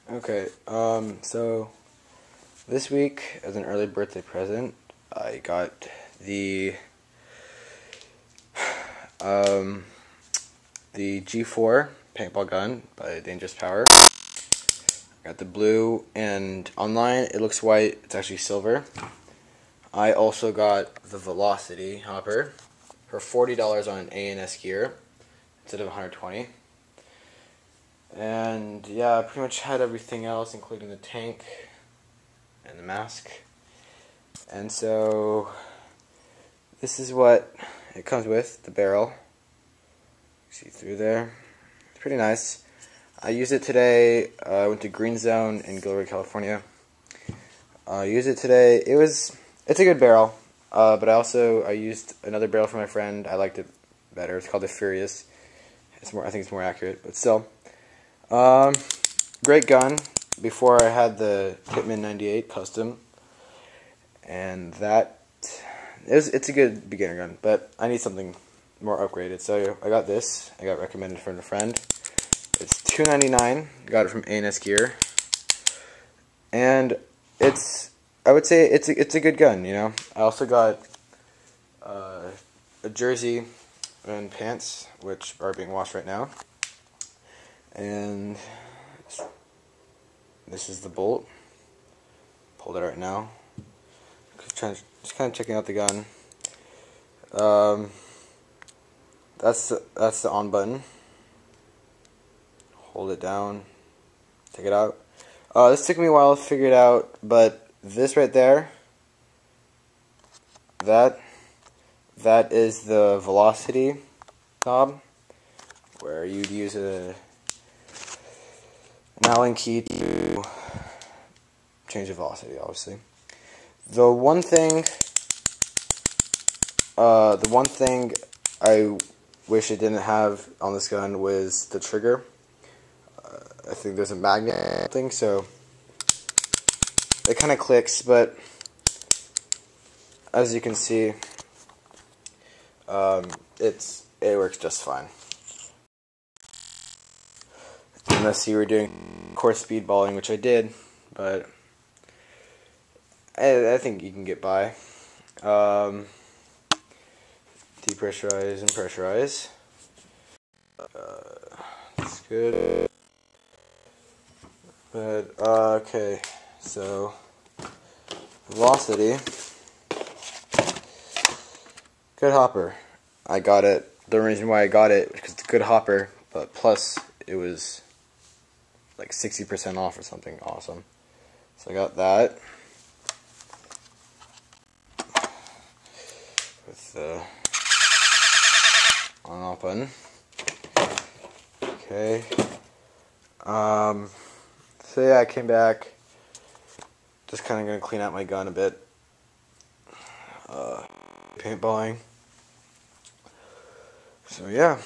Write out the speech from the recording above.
Okay, so this week, as an early birthday present, I got um, the G4 paintball gun by Dangerous Power. I got the blue, and online it looks white, it's actually silver. I also got the Velocity hopper for $40 on A&S gear instead of $120. And yeah, I pretty much had everything else, including the tank and the mask. And so this is what it comes with, the barrel. See through there. It's pretty nice. I used it today. I went to Green Zone in Gilroy, California. I used it today. It's a good barrel. But I used another barrel for my friend. I liked it better. It's called the Furious. I think it's more accurate, but still. Great gun. Before I had the Hitman 98 custom, and it's a good beginner gun, but I need something more upgraded. So I got this. I got recommended from a friend. It's $2.99. Got it from A&S Gear, and I would say it's a good gun. You know. I also got a jersey and pants, which are being washed right now. And this is the bolt. Pulled it right now. Just kind of checking out the gun. That's the on button. Hold it down. Take it out. This took me a while to figure it out, but this right there, that is the velocity knob, where you'd use an Allen key to change the velocity, obviously. The one thing I wish it didn't have on this gun was the trigger. I think there's a magnet thing, so it kind of clicks, but as you can see, it works just fine. Unless you were doing course speedballing, which I did, but I think you can get by. Depressurize and pressurize. That's good. But, okay, so velocity. Good hopper. I got it. The reason why I got it is because it's a good hopper, but plus it was like 60% off or something awesome. So I got that. With the on and off button. Okay. So yeah, I came back. Just kind of gonna clean out my gun a bit. Paintballing. So yeah.